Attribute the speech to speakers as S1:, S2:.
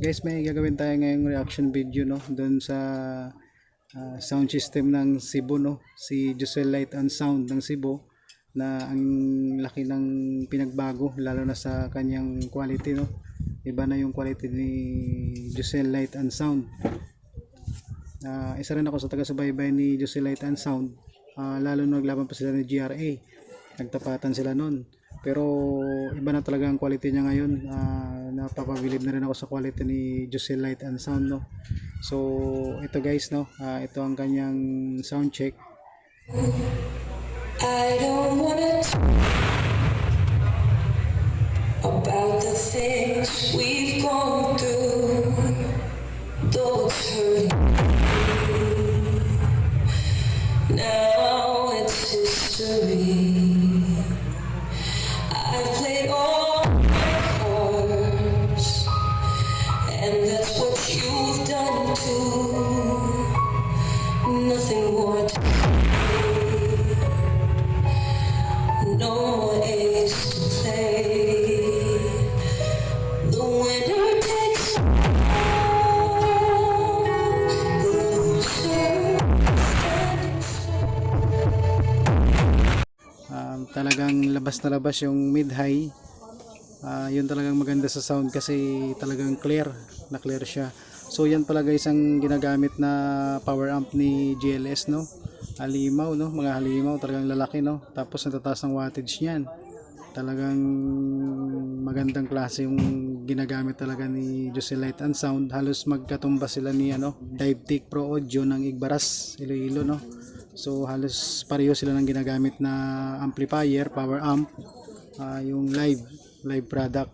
S1: Guys, may gagawin tayo ngayong reaction video no doon sa sound system ng Cebu no, si Josel Light and Sound ng Cebu, na ang laki ng pinagbago lalo na sa kanyang quality no. Iba na yung quality ni Josel Light and Sound. Isa rin ako sa taga-subaybay ni Josel Light and Sound, lalo na naglaban pa sila ng GRA, nagtapatan sila noon. Pero iba na talaga ang quality niya ngayon. Napapabilib na rin ako sa quality ni Josel Light and Sound no. So ito guys no, ito ang kanyang sound check.
S2: I don't wanna talk about the things we've gone through, though it's hurting. Now it's history. I've played all my cards, and that's what you've done too. Nothing more to say, no more ace to play. The winner takes all, the loser standing
S1: Talagang labas na labas yung mid-high. Yun talagang maganda sa sound kasi talagang clear siya. So yan pala guys ang ginagamit na power amp ni GLS no, halimaw no, mga halimaw, talagang lalaki no, tapos natataas ng wattage niyan. Talagang magandang klase yung ginagamit talaga ni Josel Light and Sound. Halos magkatumba sila ni Dive Pro Audio ng Igbaras, Iloilo no. So halos pareho sila ng ginagamit na amplifier, power amp, yung live product.